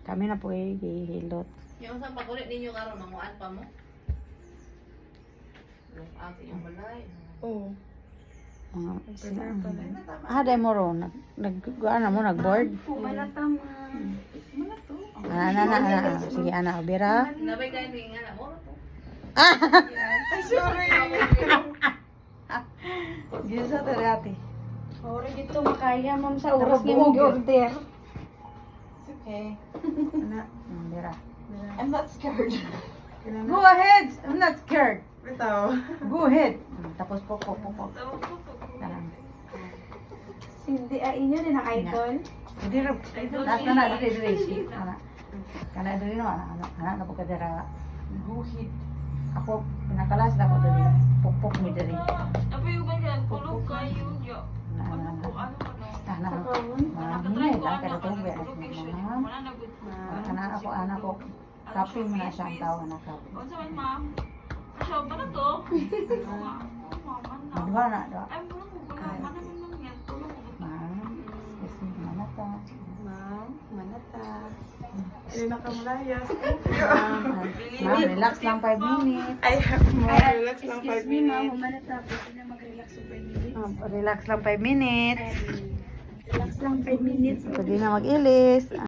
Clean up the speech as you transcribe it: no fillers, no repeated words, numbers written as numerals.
kami na po gihilot. Yung sa pakulit ninyo karon manguan pa mo. Look out yung balay. Oo. Dahil mo ro, nag-board. Malatama. Ana. Sige, ana, bira. Nabay kayo ni nga na mo. Ay, sorry. Diyos sa terati. Sorry dito makaya ma'am sa Tapos oras niya buhok, mag-order. It's okay. Ana, bira. I'm not scared. Go ahead! I'm not scared. Bitaw. Go ahead. Tapos po. Tanang. Hindi, inyo din ang idol. Hindi rin. Last na dire. Kana dire no, ana na po kadira. Guhit. Ako pinakalas na ko dire. Pokpok mi dire. Apa yung ganyan? Kulog kayo niya. Ano po? Ano ka na? Mahingay lang kada to be. Wala na good. Ana ko. Kape mo na siya ang tao anak ko. O sa may ma'am? Siya ba na to? Mama na. Diba na do? Ay, muna ko ba na? Mana mo nang yan? Tulog ko ba? Ma'am, yes, manata. Ma'am, manata. Ano na kamulayas? Ma'am, relax lang 5 minutes. Ay, relax lang 5 minutes. Manata, pwede na mag-relax sa 5 minutes. Relax lang 5 minutes. Relax lang 5 minutes. Pwede na mag-ilis.